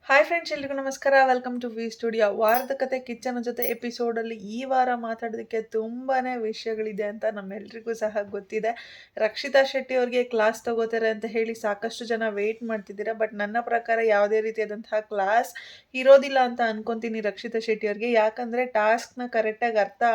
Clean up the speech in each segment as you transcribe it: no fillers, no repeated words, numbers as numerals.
Hi friends, ಎಲ್ರಿಗೂ ನಮಸ್ಕಾರ. Welcome to V studio. ವಾರದ ಕತೆ ಕಿಚ್ಚನ ಜೊತೆ ಎಪಿಸೋಡಲ್ಲಿ ಈ ವಾರ ಮಾತಾಡೋದಕ್ಕೆ ತುಂಬಾ ವಿಷಯಗಳಿದೆ ಅಂತ ನಮ್ಮೆಲ್ರಿಗೂ ಸಹ ಗೊತ್ತಿದೆ. ರಕ್ಷಿತಾ ಶೆಟ್ಟಿ ಅವ್ರಿಗೆ ಕ್ಲಾಸ್ ತಗೋತಾರೆ ಅಂತ ಹೇಳಿ ಸಾಕಷ್ಟು ಜನ ವೆಯ್ಟ್ ಮಾಡ್ತಿದ್ದೀರಾ. ಬಟ್ ನನ್ನ ಪ್ರಕಾರ ಯಾವುದೇ ರೀತಿಯಾದಂತಹ ಕ್ಲಾಸ್ ಇರೋದಿಲ್ಲ ಅಂತ ಅನ್ಕೊತೀನಿ ರಕ್ಷಿತಾ ಶೆಟ್ಟಿ ಅವ್ರಿಗೆ. ಯಾಕಂದರೆ ಟಾಸ್ಕ್ನ ಕರೆಕ್ಟಾಗಿ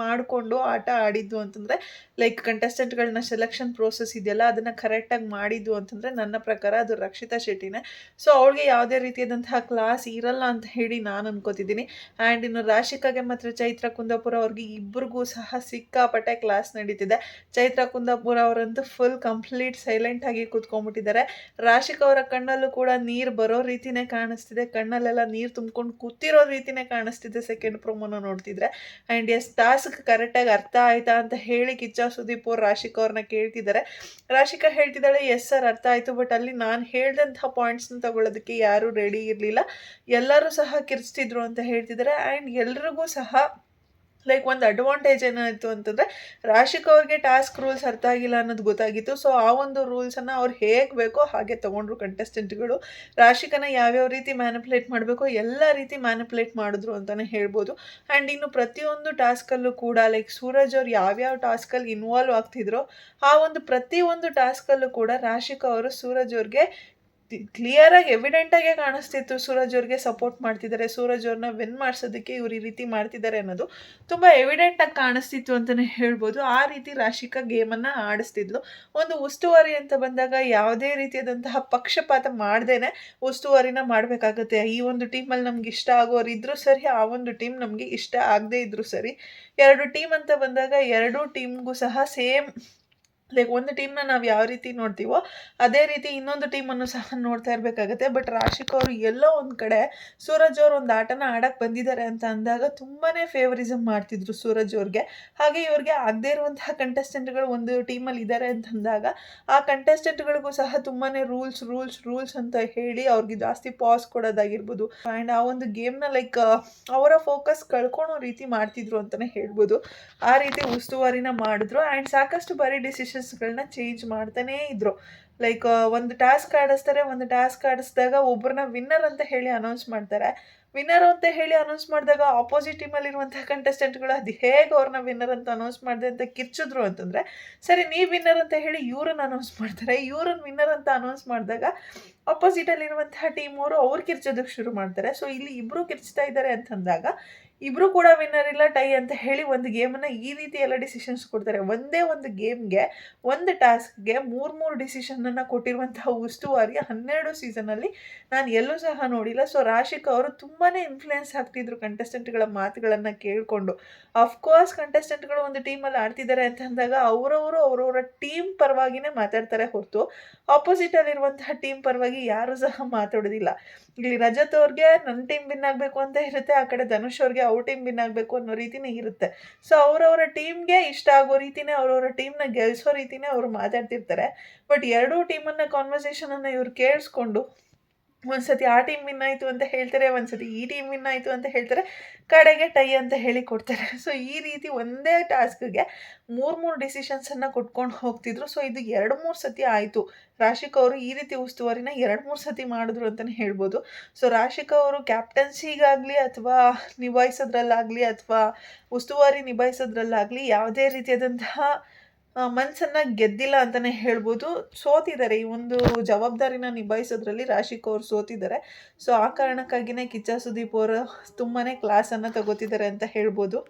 ಮಾಡಿಕೊಂಡು ಆಟ ಆಡಿದ್ದು ಅಂತಂದರೆ ಲೈಕ್ ಕಂಟೆಸ್ಟೆಂಟ್ಗಳನ್ನ ಸೆಲೆಕ್ಷನ್ ಪ್ರೋಸೆಸ್ ಇದೆಯಲ್ಲ ಅದನ್ನು ಕರೆಕ್ಟಾಗಿ ಮಾಡಿದ್ದು ಅಂತಂದರೆ ನನ್ನ ಪ್ರಕಾರ ಅದು ರಕ್ಷಿತಾ ಶೆಟ್ಟಿನೇ. ಸೊ ಅವಳಿಗೆ ಯಾವುದೇ ರೀತಿಯಾದಂತಹ ಕ್ಲಾಸ್ ಇರಲ್ಲ ಅಂತ ಹೇಳಿ ನಾನು ಅನ್ಕೋತಿದ್ದೀನಿ. ಆ್ಯಂಡ್ ಇನ್ನು ರಾಶಿಕಾಗೆ ಮತ್ತು ಚೈತ್ರ ಕುಂದಾಪುರ ಅವ್ರಿಗೆ ಇಬ್ಬರಿಗೂ ಸಹ ಸಿಕ್ಕಾಪಟ್ಟೆ ಕ್ಲಾಸ್ ನಡೀತಿದೆ. ಚೈತ್ರ ಕುಂದಾಪುರ ಅವರಂತೂ ಫುಲ್ ಕಂಪ್ಲೀಟ್ ಸೈಲೆಂಟಾಗಿ ಕೂತ್ಕೊಂಡ್ಬಿಟ್ಟಿದ್ದಾರೆ. ರಾಶಿಕಾ ಅವರ ಕಣ್ಣಲ್ಲೂ ಕೂಡ ನೀರು ಬರೋ ರೀತಿನೇ ಕಾಣಿಸ್ತಿದೆ. ಕಣ್ಣಲ್ಲೆಲ್ಲ ನೀರು ತುಂಬ್ಕೊಂಡು ಕೂತಿರೋ ರೀತಿನೇ ಕಾಣಿಸ್ತಿದೆ ಸೆಕೆಂಡ್ ಪ್ರೊಮೋನ ನೋಡ್ತಿದ್ರೆ. ಆ್ಯಂಡ್ ಎಸ್ ಟಾಸ್ಕ್ ಕರೆಕ್ಟಾಗಿ ಅರ್ಥ ಆಯ್ತಾ ಅಂತ ಹೇಳಿ ಕಿಚ್ಚ ಸುದೀಪ್ ಅವ್ರು ರಾಶಿಕಾ ಅವ್ರನ್ನ ಕೇಳ್ತಿದ್ದಾರೆ. ರಾಶಿಕಾ ಹೇಳ್ತಿದ್ದಾಳೆ, ಎಸ್ ಸರ್ ಅರ್ಥ ಆಯಿತು, ಬಟ್ ಅಲ್ಲಿ ನಾನು ಹೇಳ್ದಂತಹ ಪಾಯಿಂಟ್ಸ್ನ ತಗೊಳ್ಳೋದಕ್ಕೆ ಯಾರೂ ರೆಡಿ ಇರಲಿಲ್ಲ, ಎಲ್ಲರೂ ಸಹ ಕಿರ್ಚ್ತಿದ್ರು ಅಂತ ಹೇಳ್ತಿದ್ದಾರೆ. ಆ್ಯಂಡ್ ಎಲ್ರಿಗೂ ಸಹ ಲೈಕ್ ಒಂದು ಅಡ್ವಾಂಟೇಜ್ ಏನಾಯಿತು ಅಂತಂದರೆ ರಾಶಿಕಾ ಅವ್ರಿಗೆ ಟಾಸ್ಕ್ ರೂಲ್ಸ್ ಅರ್ಥ ಆಗಿಲ್ಲ ಅನ್ನೋದು ಗೊತ್ತಾಗಿತ್ತು. ಸೊ ಆ ಒಂದು ರೂಲ್ಸನ್ನು ಅವ್ರು ಹೇಗೆ ಬೇಕೋ ಹಾಗೆ ತೊಗೊಂಡ್ರು ಕಂಟೆಸ್ಟೆಂಟ್ಗಳು. ರಾಶಿಕಾನ ಯಾವ್ಯಾವ ರೀತಿ ಮ್ಯಾನಿಪುಲೇಟ್ ಮಾಡಬೇಕೋ ಎಲ್ಲ ರೀತಿ ಮ್ಯಾನಿಪುಲೇಟ್ ಮಾಡಿದ್ರು ಅಂತಲೇ ಹೇಳ್ಬೋದು. ಆ್ಯಂಡ್ ಇನ್ನು ಪ್ರತಿಯೊಂದು ಟಾಸ್ಕಲ್ಲೂ ಕೂಡ ಲೈಕ್ ಸೂರಜ್ ಅವ್ರು ಯಾವ್ಯಾವ ಟಾಸ್ಕಲ್ಲಿ ಇನ್ವಾಲ್ವ್ ಆಗ್ತಿದ್ರೋ ಆ ಒಂದು ಪ್ರತಿಯೊಂದು ಟಾಸ್ಕಲ್ಲೂ ಕೂಡ ರಾಶಿಕಾ ಅವರು ಸೂರಜ್ ಅವ್ರಿಗೆ ಕ್ಲಿಯರಾಗಿ ಎವಿಡೆಂಟಾಗೆ ಕಾಣಿಸ್ತಿತ್ತು ಸೂರಜ್ ಅವ್ರಿಗೆ ಸಪೋರ್ಟ್ ಮಾಡ್ತಿದ್ದಾರೆ, ಸೂರಜ್ ಅವ್ರನ್ನ ವಿನ್ ಮಾಡಿಸೋದಕ್ಕೆ ಇವ್ರು ಈ ರೀತಿ ಮಾಡ್ತಿದ್ದಾರೆ ಅನ್ನೋದು ತುಂಬ ಎವಿಡೆಂಟಾಗಿ ಕಾಣಿಸ್ತಿತ್ತು ಅಂತಲೇ ಹೇಳ್ಬೋದು. ಆ ರೀತಿ ರಾಶಿಕಾ ಗೇಮನ್ನು ಆಡಿಸ್ತಿದ್ಲು. ಒಂದು ಉಸ್ತುವಾರಿ ಅಂತ ಬಂದಾಗ ಯಾವುದೇ ರೀತಿಯಾದಂತಹ ಪಕ್ಷಪಾತ ಮಾಡ್ದೇನೆ ಉಸ್ತುವಾರಿನ ಮಾಡಬೇಕಾಗುತ್ತೆ. ಈ ಒಂದು ಟೀಮಲ್ಲಿ ನಮ್ಗೆ ಇಷ್ಟ ಆಗೋರು ಇದ್ರೂ ಸರಿ, ಆ ಒಂದು ಟೀಮ್ ನಮಗೆ ಇಷ್ಟ ಆಗದೇ ಇದ್ರೂ ಸರಿ. ಎರಡು ಟೀಮ್ ಅಂತ ಬಂದಾಗ ಎರಡೂ ಟೀಮ್ಗೂ ಸಹ ಸೇಮ್ ಲೈಕ್ ಒಂದು ಟೀಮ್ನ ನಾವು ಯಾವ ರೀತಿ ನೋಡ್ತೀವೋ ಅದೇ ರೀತಿ ಇನ್ನೊಂದು ಟೀಮನ್ನು ಸಹ ನೋಡ್ತಾ ಇರಬೇಕಾಗತ್ತೆ. ಬಟ್ ರಾಶಿಕಾ ಅವರು ಎಲ್ಲೋ ಒಂದು ಕಡೆ ಸೂರಜ್ ಅವ್ರು ಒಂದು ಆಟನ ಆಡಕ್ಕೆ ಬಂದಿದ್ದಾರೆ ಅಂತ ಅಂದಾಗ ತುಂಬಾ ಫೇವರಿಸಮ್ ಮಾಡ್ತಿದ್ರು ಸೂರಜ್ ಅವ್ರಿಗೆ. ಹಾಗೆ ಇವ್ರಿಗೆ ಆಗದೇ ಇರುವಂತಹ ಕಂಟೆಸ್ಟೆಂಟ್ಗಳು ಒಂದು ಟೀಮಲ್ಲಿ ಇದ್ದಾರೆ ಅಂತಂದಾಗ ಆ ಕಂಟೆಸ್ಟೆಂಟ್ಗಳಿಗೂ ಸಹ ತುಂಬಾ ರೂಲ್ಸ್ ಅಂತ ಹೇಳಿ ಅವ್ರಿಗೆ ಜಾಸ್ತಿ ಪಾಸ್ ಕೊಡೋದಾಗಿರ್ಬೋದು. ಆ್ಯಂಡ್ ಆ ಒಂದು ಗೇಮ್ನ ಲೈಕ್ ಅವರ ಫೋಕಸ್ ಕಳ್ಕೊಳೋ ರೀತಿ ಮಾಡ್ತಿದ್ರು ಅಂತಲೇ ಹೇಳ್ಬೋದು. ಆ ರೀತಿ ಉಸ್ತುವಾರಿನ ಮಾಡಿದ್ರು. ಆ್ಯಂಡ್ ಸಾಕಷ್ಟು ಬಾರಿ ಡಿಸಿಷನ್ಸ್ಗಳನ್ನ ಚೇಂಜ್ ಮಾಡ್ತಾನೇ ಇದ್ರು. ಲೈಕ್ ಒಂದು ಟಾಸ್ಕ್ ಆಡಿಸ್ತಾರೆ, ಒಂದು ಟಾಸ್ಕ್ ಆಡಿಸಿದಾಗ ಒಬ್ಬರನ್ನ ವಿನ್ನರ್ ಅಂತ ಹೇಳಿ ಅನೌನ್ಸ್ ಮಾಡ್ತಾರೆ. ವಿನ್ನರ್ ಅಂತ ಹೇಳಿ ಅನೌನ್ಸ್ ಮಾಡಿದಾಗ ಆಪೋಸಿಟ್ ಟೀಮಲ್ಲಿರುವಂತಹ ಕಂಟೆಸ್ಟೆಂಟ್ಗಳು ಅದು ಹೇಗೆ ಅವ್ರನ್ನ ವಿನ್ನರ್ ಅಂತ ಅನೌನ್ಸ್ ಮಾಡಿದೆ ಅಂತ ಕಿರ್ಚಿದ್ರು ಅಂತಂದರೆ, ಸರಿ ನೀವು ವಿನ್ನರ್ ಅಂತ ಹೇಳಿ ಇವ್ರನ್ನ ಅನೌನ್ಸ್ ಮಾಡ್ತಾರೆ. ಇವ್ರನ್ನ ವಿನ್ನರ್ ಅಂತ ಅನೌನ್ಸ್ ಮಾಡಿದಾಗ ಅಪೋಸಿಟಲ್ಲಿರುವಂತಹ ಟೀಮ್ ಅವ್ರು ಕಿರ್ಚೋದಕ್ಕೆ ಶುರು ಮಾಡ್ತಾರೆ. ಸೊ ಇಲ್ಲಿ ಇಬ್ಬರು ಕಿರ್ಚ್ತಾ ಇದ್ದಾರೆ ಅಂತಂದಾಗ ಇಬ್ಬರು ಕೂಡ ವಿನ್ನರ್ ಇಲ್ಲ, ಟೈ ಅಂತ ಹೇಳಿ ಒಂದು ಗೇಮನ್ನು ಈ ರೀತಿ ಎಲ್ಲ ಡಿಸಿಷನ್ಸ್ ಕೊಡ್ತಾರೆ. ಒಂದೇ ಒಂದು ಗೇಮ್ಗೆ ಒಂದು ಟಾಸ್ಕ್ಗೆ ಮೂರು ಡಿಸಿಷನನ್ನು ಕೊಟ್ಟಿರುವಂತಹ ಉಸ್ತುವಾರಿ 12 ಸೀಸನಲ್ಲಿ ನಾನು ಎಲ್ಲೂ ಸಹ ನೋಡಿಲ್ಲ. ಸೊ ರಾಶಿಕಾ ಅವರು ತುಂಬಾ ಇನ್ಫ್ಲುಯೆನ್ಸ್ ಆಗ್ತಿದ್ರು ಕಂಟೆಸ್ಟೆಂಟ್ಗಳ ಮಾತುಗಳನ್ನು ಕೇಳಿಕೊಂಡು. ಅಫ್ಕೋರ್ಸ್ ಕಂಟೆಸ್ಟೆಂಟ್ಗಳು ಒಂದು ಟೀಮಲ್ಲಿ ಆಡ್ತಿದ್ದಾರೆ ಅಂತ ಅಂದಾಗ ಅವರವರ ಟೀಮ್ ಪರವಾಗಿನೇ ಮಾತಾಡ್ತಾರೆ ಹೊರತು ಆಪೋಸಿಟಲ್ಲಿರುವಂತಹ ಟೀಮ್ ಪರವಾಗಿ ಯಾರೂ ಸಹ ಮಾತಾಡೋದಿಲ್ಲ. ಇಲ್ಲಿ ರಜತ್ ಅವ್ರಿಗೆ ನನ್ನ ಟೀಮ್ ವಿನ್ ಆಗಬೇಕು ಅಂತ ಇರುತ್ತೆ, ಆ ಕಡೆ ಧನುಷ್ ಅವ್ರಿಗೆ ಅವ್ರ ಟೀಮ್ ವಿನ್ ಆಗಬೇಕು ಅನ್ನೋ ರೀತಿನೇ ಇರುತ್ತೆ. ಸೊ ಅವರವರ ಟೀಮ್ಗೆ ಇಷ್ಟ ಆಗೋ ರೀತಿನೇ ಅವರವರ ಟೀಮ್ನ ಗೆಲ್ಲಿಸೋ ರೀತಿನೇ ಅವರು ಮಾತಾಡ್ತಿರ್ತಾರೆ. ಬಟ್ ಎರಡೂ ಟೀಮನ್ನು ಕಾನ್ವರ್ಸೇಷನನ್ನು ಇವ್ರು ಕೇಳಿಸ್ಕೊಂಡು ಒಂದ್ಸತಿ ಆ ಟೀಮ್ ವಿನ್ ಆಯಿತು ಅಂತ ಹೇಳ್ತಾರೆ, ಒಂದ್ಸತಿ ಈ ಟೀಮ್ ವಿನ್ ಆಯಿತು ಅಂತ ಹೇಳ್ತಾರೆ, ಕಡೆಗೆ ಟೈ ಅಂತ ಹೇಳಿ ಕೊಡ್ತಾರೆ. ಸೊ ಈ ರೀತಿ ಒಂದೇ ಟಾಸ್ಕ್ಗೆ ಮೂರು ಡಿಸಿಷನ್ಸನ್ನು ಕೊಟ್ಕೊಂಡು ಹೋಗ್ತಿದ್ರು. ಸೊ ಇದು 2-3 ಸತಿ ಆಯಿತು. ರಾಶಿಕಾ ಅವರು ಈ ರೀತಿ ಉಸ್ತುವಾರಿನ 2-3 ಸತಿ ಮಾಡಿದ್ರು ಅಂತಲೇ ಹೇಳ್ಬೋದು. ಸೊ ರಾಶಿಕಾ ಅವರು ಕ್ಯಾಪ್ಟನ್ಸಿಗಾಗಲಿ ಅಥವಾ ನಿಭಾಯಿಸೋದ್ರಲ್ಲಾಗಲಿ ಅಥವಾ ಉಸ್ತುವಾರಿ ನಿಭಾಯಿಸೋದ್ರಲ್ಲಾಗಲಿ ಯಾವುದೇ ರೀತಿಯಾದಂತಹ ಮನಸ್ಸನ್ನು ಗೆದ್ದಿಲ್ಲ ಅಂತಲೇ ಹೇಳ್ಬೋದು. ಸೋತಿದ್ದಾರೆ, ಈ ಒಂದು ಜವಾಬ್ದಾರಿನ ನಿಭಾಯಿಸೋದ್ರಲ್ಲಿ ರಾಶಿಕಾ ಅವರು ಸೋತಿದ್ದಾರೆ. ಸೊ ಆ ಕಾರಣಕ್ಕಾಗಿಯೇ ಕಿಚ್ಚ ಸುದೀಪ್ ಅವರು ತುಂಬಾ ಕ್ಲಾಸನ್ನು ತಗೋತಿದ್ದಾರೆ ಅಂತ ಹೇಳ್ಬೋದು.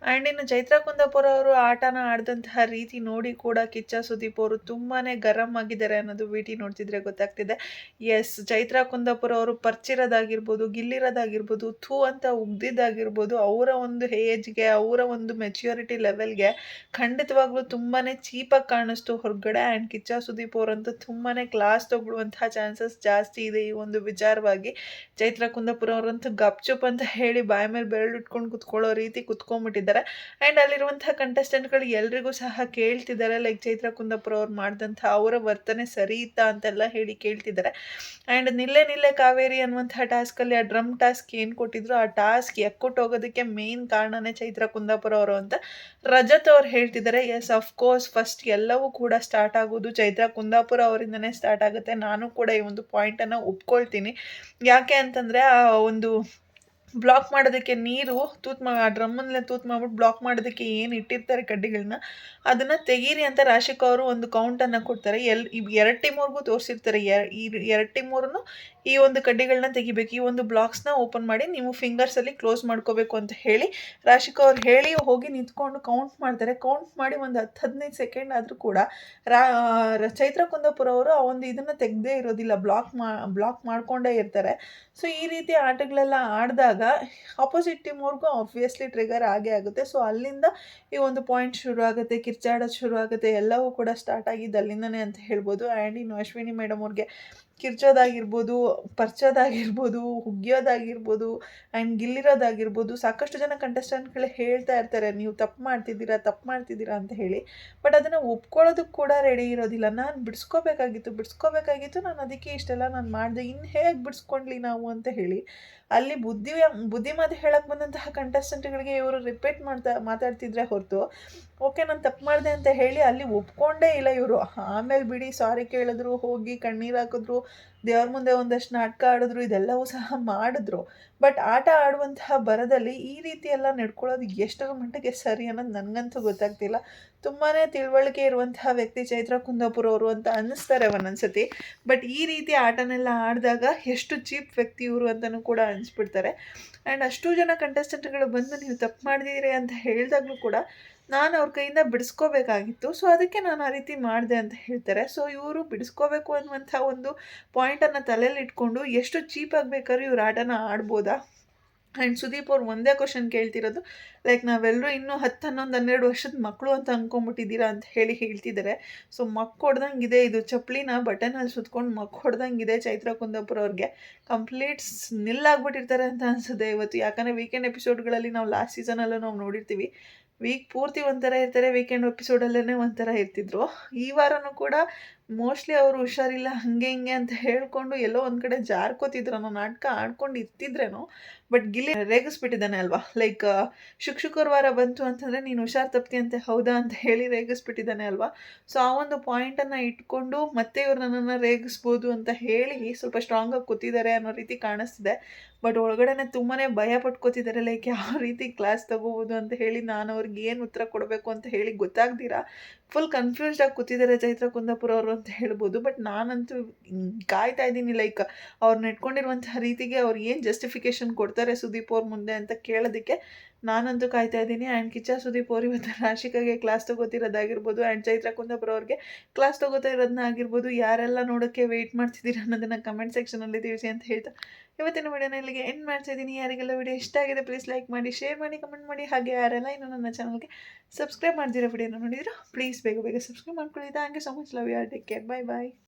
ಆ್ಯಂಡ್ ಇನ್ನು ಚೈತ್ರ ಕುಂದಾಪುರ ಅವರು ಆಟನ ಆಡಿದಂತಹ ರೀತಿ ನೋಡಿ ಕೂಡ ಕಿಚ್ಚ ಸುದೀಪ್ ಅವರು ತುಂಬಾ ಗರಂ ಆಗಿದ್ದಾರೆ ಅನ್ನೋದು ವಿಟಿ ನೋಡ್ತಿದ್ರೆ ಗೊತ್ತಾಗ್ತಿದೆ. ಎಸ್, ಚೈತ್ರ ಕುಂದಾಪುರ ಅವರು ಪರ್ಚಿರೋದಾಗಿರ್ಬೋದು, ಗಿಲ್ಲಿರೋದಾಗಿರ್ಬೋದು, ಥೂ ಅಂತ ಉಗ್ದಿದ್ದಾಗಿರ್ಬೋದು, ಅವರ ಒಂದು ಏಜ್ಗೆ ಅವರ ಒಂದು ಮೆಚ್ಯೂರಿಟಿ ಲೆವೆಲ್ಗೆ ಖಂಡಿತವಾಗ್ಲೂ ತುಂಬಾ ಚೀಪಾಗಿ ಕಾಣಿಸ್ತು ಹೊರಗಡೆ. ಆ್ಯಂಡ್ ಕಿಚ್ಚ ಸುದೀಪ್ ಅವರಂತೂ ತುಂಬಾ ಕ್ಲಾಸ್ ತಗೊಳ್ಳುವಂತಹ ಚಾನ್ಸಸ್ ಜಾಸ್ತಿ ಇದೆ ಈ ಒಂದು ವಿಚಾರವಾಗಿ. ಚೈತ್ರ ಕುಂದಾಪುರ ಅವರಂತೂ ಗಪ್ಚುಪ್ ಅಂತ ಹೇಳಿ ಬಾಯಿ ಮೇಲೆ ಬೆರಳು ಇಟ್ಕೊಂಡು ಕುತ್ಕೊಳ್ಳೋ ರೀತಿ ಕುತ್ಕೊಂಡ್ಬಿಟ್ಟಿದ್ದಾರೆ. ಇದ್ದಾರೆ. ಆ್ಯಂಡ್ ಅಲ್ಲಿರುವಂತಹ ಕಂಟೆಸ್ಟೆಂಟ್ಗಳು ಎಲ್ರಿಗೂ ಸಹ ಕೇಳ್ತಿದ್ದಾರೆ, ಲೈಕ್ ಚೈತ್ರ ಕುಂದಾಪುರ ಅವ್ರು ಮಾಡಿದಂಥ ಅವರ ವರ್ತನೆ ಸರಿ ಇತ್ತಾ ಅಂತೆಲ್ಲ ಹೇಳಿ ಕೇಳ್ತಿದ್ದಾರೆ. ಆ್ಯಂಡ್ ನಿಲ್ಲೆ ನಿಲ್ಲೆ ಕಾವೇರಿ ಅನ್ನುವಂತಹ ಟಾಸ್ಕಲ್ಲಿ ಆ ಡ್ರಮ್ ಟಾಸ್ಕ್ ಏನು ಕೊಟ್ಟಿದ್ರು, ಆ ಟಾಸ್ಕ್ ಎಕ್ಕುಟ್ಟು ಹೋಗೋದಕ್ಕೆ ಮೇನ್ ಕಾರಣನೇ ಚೈತ್ರ ಕುಂದಾಪುರ ಅವರು ಅಂತ ರಜತ್ ಅವ್ರು ಹೇಳ್ತಿದ್ದಾರೆ. ಎಸ್, ಅಫ್ಕೋರ್ಸ್ ಫಸ್ಟ್ ಎಲ್ಲವೂ ಕೂಡ ಸ್ಟಾರ್ಟ್ ಆಗೋದು ಚೈತ್ರ ಕುಂದಾಪುರ ಅವರಿಂದನೇ ಸ್ಟಾರ್ಟ್ ಆಗುತ್ತೆ. ನಾನು ಕೂಡ ಈ ಒಂದು ಪಾಯಿಂಟನ್ನು ಒಪ್ಕೊಳ್ತೀನಿ. ಯಾಕೆ ಅಂತಂದರೆ ಆ ಒಂದು ಬ್ಲಾಕ್ ಮಾಡೋದಕ್ಕೆ ನೀರು ಆ ಡ್ರಮ್ಮನ್ನೆಲ್ಲ ತೂತು ಮಾಡ್ಬಿಟ್ಟು ಬ್ಲಾಕ್ ಮಾಡೋದಕ್ಕೆ ಏನು ಇಟ್ಟಿರ್ತಾರೆ ಕಡ್ಡಿಗಳನ್ನ, ಅದನ್ನು ತೆಗೀರಿ ಅಂತ ರಾಶಿಕ್ ಅವರು ಒಂದು ಕೌಂಟನ್ನು ಕೊಡ್ತಾರೆ. ಎರಡು ಟೀಮವ್ರಿಗೂ ತೋರಿಸಿರ್ತಾರೆ, ಈ ಎರಡು ಟೀಮವ್ರೂ ಈ ಒಂದು ಕಡ್ಡಿಗಳನ್ನ ತೆಗಿಬೇಕು, ಈ ಒಂದು ಬ್ಲಾಕ್ಸ್ನ ಓಪನ್ ಮಾಡಿ ನೀವು ಫಿಂಗರ್ಸಲ್ಲಿ ಕ್ಲೋಸ್ ಮಾಡ್ಕೋಬೇಕು ಅಂತ ಹೇಳಿ ರಾಶಿಕ್ ಅವ್ರು ಹೇಳಿ ಹೋಗಿ ನಿಂತ್ಕೊಂಡು ಕೌಂಟ್ ಮಾಡ್ತಾರೆ. ಕೌಂಟ್ ಮಾಡಿ ಒಂದು 10-15 ಸೆಕೆಂಡ್ ಆದರೂ ಕೂಡ ಚೈತ್ರ ಕುಂದಾಪುರ ಅವರು ಆ ಒಂದು ಇದನ್ನು ತೆಗೆದೇ ಇರೋದಿಲ್ಲ, ಬ್ಲಾಕ್ ಮಾಡ್ಕೊಂಡೇ ಇರ್ತಾರೆ. ಸೊ ಈ ರೀತಿ ಆಟಗಳೆಲ್ಲ ಆಡಿದಾಗ ಆಪೋಸಿಟ್ ಟೀಮ್ ಅವ್ರಿಗೂ ಆಬ್ವಿಯಸ್ಲಿ ಟ್ರಿಗರ್ ಆಗೇ ಆಗುತ್ತೆ. ಸೊ ಅಲ್ಲಿಂದ ಈ ಒಂದು ಪಾಯಿಂಟ್ ಶುರು ಆಗುತ್ತೆ, ಕಿರ್ಚಾಡೋದು ಶುರು ಆಗುತ್ತೆ. ಎಲ್ಲವೂ ಕೂಡ ಸ್ಟಾರ್ಟ್ ಆಗಿದ್ದು ಅಲ್ಲಿಂದನೇ ಅಂತ ಹೇಳ್ಬೋದು. ಆ್ಯಂಡ್ ಇನ್ನು ಅಶ್ವಿನಿ ಮೇಡಮ್ ಅವ್ರಿಗೆ ಕಿರ್ಚೋದಾಗಿರ್ಬೋದು, ಪರ್ಚೋದಾಗಿರ್ಬೋದು, ಹುಗ್ಯೋದಾಗಿರ್ಬೋದು ಆ್ಯಂಡ್ ಗಿಲ್ಲಿರೋದಾಗಿರ್ಬೋದು, ಸಾಕಷ್ಟು ಜನ ಕಂಟೆಸ್ಟೆಂಟ್ಗಳು ಹೇಳ್ತಾ ಇರ್ತಾರೆ ನೀವು ತಪ್ಪು ಮಾಡ್ತಿದ್ದೀರಾ ಅಂತ ಹೇಳಿ. ಬಟ್ ಅದನ್ನು ಒಪ್ಕೊಳ್ಳೋದಕ್ಕೆ ಕೂಡ ರೆಡಿ ಇರೋದಿಲ್ಲ. ನಾನು ಬಿಡಿಸ್ಕೋಬೇಕಾಗಿತ್ತು, ನಾನು ಅದಕ್ಕೆ ಇಷ್ಟೆಲ್ಲ ನಾನು ಮಾಡಿದೆ, ಇನ್ನು ಹೇಗೆ ಬಿಡಿಸ್ಕೊಂಡ್ಲಿ ನಾವು ಅಂತ ಹೇಳಿ ಅಲ್ಲಿ ಬುದ್ಧಿ ಮಾತು ಹೇಳಕ್ಕೆ ಬಂದಂತಹ ಕಂಟೆಸ್ಟೆಂಟ್ಗಳಿಗೆ ಇವರು ರಿಪೀಟ್ ಮಾತಾಡ್ತಿದ್ರೆ ಹೊರತು ಓಕೆ ನಾನು ತಪ್ಪು ಮಾಡಿದೆ ಅಂತ ಹೇಳಿ ಅಲ್ಲಿ ಒಪ್ಕೊಂಡೇ ಇಲ್ಲ ಇವರು. ಆಮೇಲೆ ಬಿಡಿ ಸಾರಿ ಕೇಳಿದ್ರು, ಹೋಗಿ ಕಣ್ಣೀರು ಹಾಕಿದ್ರು, ದೇವ್ರ ಮುಂದೆ ಒಂದಷ್ಟು ನಾಟಕ ಆಡಿದ್ರು, ಇದೆಲ್ಲವೂ ಸಹ ಮಾಡಿದ್ರು. ಬಟ್ ಆಟ ಆಡುವಂತಹ ಬರದಲ್ಲಿ ಈ ರೀತಿ ಎಲ್ಲ ನಡ್ಕೊಳ್ಳೋದು ಎಷ್ಟರ ಮಟ್ಟಿಗೆ ಸರಿ ಅನ್ನೋದು ನನಗಂತೂ ಗೊತ್ತಾಗ್ತಿಲ್ಲ. ತುಂಬಾ ತಿಳುವಳಿಕೆ ಇರುವಂತಹ ವ್ಯಕ್ತಿ ಚೈತ್ರ ಕುಂದಾಪುರ ಅವರು ಅಂತ ಅನ್ನಿಸ್ತಾರೆ ಒಂದೊಂದ್ಸತಿ. ಬಟ್ ಈ ರೀತಿ ಆಟನೆಲ್ಲ ಆಡಿದಾಗ ಎಷ್ಟು ಚೀಪ್ ವ್ಯಕ್ತಿ ಇವರು ಅಂತಲೂ ಕೂಡ ಅನಿಸ್ಬಿಡ್ತಾರೆ. ಆ್ಯಂಡ್ ಅಷ್ಟು ಜನ ಕಂಟೆಸ್ಟೆಂಟ್ಗಳು ಬಂದು ನೀವು ತಪ್ಪು ಮಾಡಿದ್ದೀರಿ ಅಂತ ಹೇಳಿದಾಗಲೂ ಕೂಡ ನಾನು ಅವ್ರ ಕೈಯಿಂದ ಬಿಡಿಸ್ಕೋಬೇಕಾಗಿತ್ತು, ಸೊ ಅದಕ್ಕೆ ನಾನು ಆ ರೀತಿ ಮಾಡಿದೆ ಅಂತ ಹೇಳ್ತಾರೆ. ಸೊ ಇವರು ಬಿಡಿಸ್ಕೋಬೇಕು ಅನ್ನುವಂಥ ಒಂದು ಪಾಯಿಂಟನ್ನು ತಲೆಯಲ್ಲಿ ಇಟ್ಕೊಂಡು ಎಷ್ಟು ಚೀಪಾಗಿ ಬೇಕಾದ್ರೂ ಇವ್ರು ಆಟನ ಆಡ್ಬೋದಾ? ಆ್ಯಂಡ್ ಸುದೀಪ್ ಅವ್ರು ಒಂದೇ ಕ್ವಶನ್ ಕೇಳ್ತಿರೋದು, ಲೈಕ್ ನಾವೆಲ್ಲರೂ ಇನ್ನೂ 10, 11, 12 ವರ್ಷದ ಮಕ್ಕಳು ಅಂತ ಅಂದ್ಕೊಂಬಿಟ್ಟಿದ್ದೀರಾ ಅಂತ ಹೇಳ್ತಿದ್ದಾರೆ. ಸೊ ಮಕ್ ಹೊಡ್ದಂಗೆ ಇದೆ, ಇದು ಚಪ್ಪಲಿನ ಬಟನಲ್ಲಿ ಸುತ್ಕೊಂಡು ಮಕ್ ಹೊಡ್ದಂಗಿದೆ ಚೈತ್ರ ಕುಂದಾಪುರ ಅವ್ರಿಗೆ. ಕಂಪ್ಲೀಟ್ ನಿಲ್ಲಾಗ್ಬಿಟ್ಟಿರ್ತಾರೆ ಅಂತ ಅನಿಸುತ್ತೆ ಇವತ್ತು. ಯಾಕಂದರೆ ವೀಕೆಂಡ್ ಎಪಿಸೋಡ್ಗಳಲ್ಲಿ ನಾವು ಲಾಸ್ಟ್ ಸೀಸನಲ್ಲೂ ನಾವು ನೋಡಿರ್ತೀವಿ, ವೀಕ್ ಪೂರ್ತಿ ಒಂಥರ ಇರ್ತಾರೆ, ವೀಕೆಂಡ್ ಎಪಿಸೋಡಲ್ಲೇ ಒಂಥರ ಇರ್ತಿದ್ರು. ಈ ವಾರನೂ ಕೂಡ ಮೋಸ್ಟ್ಲಿ ಅವರು ಹುಷಾರಿಲ್ಲ ಹಾಗೆ ಹಿಂಗೆ ಅಂತ ಹೇಳ್ಕೊಂಡು ಎಲ್ಲೋ ಒಂದು ಕಡೆ ಜಾರ್ಕೋತಿದ್ರು ಅನ್ನೋ ನಾಟಕ ಆಡ್ಕೊಂಡು ಇರ್ತಿದ್ರೇನೋ. ಬಟ್ ಗಿಲ್ಲಿ ರೇಗಿಸ್ಬಿಟ್ಟಿದ್ದಾನೆ ಅಲ್ವಾ, ಲೈಕ್ ಶುಕ್ರವಾರ ಬಂತು ಅಂತಂದರೆ ನೀನು ಹುಷಾರು ತಪ್ಪಿಯಂತೆ ಹೌದಾ ಅಂತ ಹೇಳಿ ರೇಗಿಸ್ಬಿಟ್ಟಿದ್ದಾನೆ ಅಲ್ವಾ. ಸೊ ಆ ಒಂದು ಪಾಯಿಂಟನ್ನು ಇಟ್ಕೊಂಡು ಮತ್ತೆ ಇವ್ರು ನನ್ನನ್ನು ರೇಗಿಸ್ಬೋದು ಅಂತ ಹೇಳಿ ಸ್ವಲ್ಪ ಸ್ಟ್ರಾಂಗಾಗಿ ಕೂತಿದ್ದಾರೆ ಅನ್ನೋ ರೀತಿ ಕಾಣಿಸ್ತಿದೆ. ಬಟ್ ಒಳಗಡೆನೆ ತುಂಬಾ ಭಯ ಪಟ್ಕೋತಿದ್ದಾರೆ, ಲೈಕ್ ಯಾವ ರೀತಿ ಕ್ಲಾಸ್ ತೊಗೋಬೋದು ಅಂತ ಹೇಳಿ ನಾನು ಅವ್ರಿಗೆ ಏನು ಉತ್ತರ ಕೊಡಬೇಕು ಅಂತ ಹೇಳಿ ಗೊತ್ತಾಗ್ದಿರಾ ಫುಲ್ ಕನ್ಫ್ಯೂಸ್ಡ್ ಆಗಿ ಕೂತಿದ್ದಾರೆ ಚೈತ್ರ ಕುಂದಾಪುರ ಅವರು ಅಂತ ಹೇಳ್ಬೋದು. ಬಟ್ ನಾನಂತೂ ಕಾಯ್ತಾ ಇದ್ದೀನಿ, ಲೈಕ್ ಅವ್ರು ನೆಟ್ಕೊಂಡಿರುವಂತಹ ರೀತಿಗೆ ಅವ್ರು ಏನು ಜಸ್ಟಿಫಿಕೇಶನ್ ಕೊಡ್ತಾರೆ ಸುದೀಪ್ ಅವ್ರ ಮುಂದೆ ಅಂತ ಕೇಳೋದಕ್ಕೆ ನಾನಂತೂ ಕಾಯ್ತಾ ಇದ್ದೀನಿ. ಆ್ಯಂಡ್ ಕಿಚ್ಚ ಸುದೀಪ್ ಅವ್ರು ಇವತ್ತು ರಾಶಿಕಾಗೆ ಕ್ಲಾಸ್ ತೊಗೋತಿರೋದಾಗಿರ್ಬೋದು ಆ್ಯಂಡ್ ಚೈತ್ರ ಕುಂದಾಪುರ ಅವ್ರಿಗೆ ಕ್ಲಾಸ್ ತೊಗೋತಾ ಇರೋದನ್ನ ಆಗಿರ್ಬೋದು, ಯಾರೆಲ್ಲ ನೋಡೋಕ್ಕೆ ವೆಯ್ಟ್ ಮಾಡ್ತಿದ್ದೀರಾ ಅನ್ನೋದನ್ನು ಕಮೆಂಟ್ ಸೆಕ್ಷನಲ್ಲಿ ತಿಳಿಸಿ ಅಂತ ಹೇಳ್ತಾ ಇವತ್ತಿನ ವಿಡಿಯೋನ ಇಲ್ಲಿಗೆ ಎಂಡ್ ಮಾಡ್ತಾ ಇದ್ದೀನಿ. ಯಾರಿಗೆಲ್ಲ ವಿಡಿಯೋ ಇಷ್ಟ ಆಗಿದೆ ಪ್ಲೀಸ್ ಲೈಕ್ ಮಾಡಿ, ಶೇರ್ ಮಾಡಿ, ಕಮೆಂಟ್ ಮಾಡಿ. ಹಾಗೆ ಯಾರೆಲ್ಲ ಇನ್ನೂ ನನ್ನ ಚಾನಲ್ಗೆ ಸಬ್ಸ್ಕ್ರೈಬ್ ಮಾಡ್ದಿರೋ ವಿಡಿಯೋನ ನೋಡಿದ್ರು ಪ್ಲೀಸ್ ಬೇಗ ಸಬ್ಸ್ಕ್ರೈಬ್ ಮಾಡ್ಕೊಳ್ಳಿ. Thank you so much, love you all, take care, bye bye.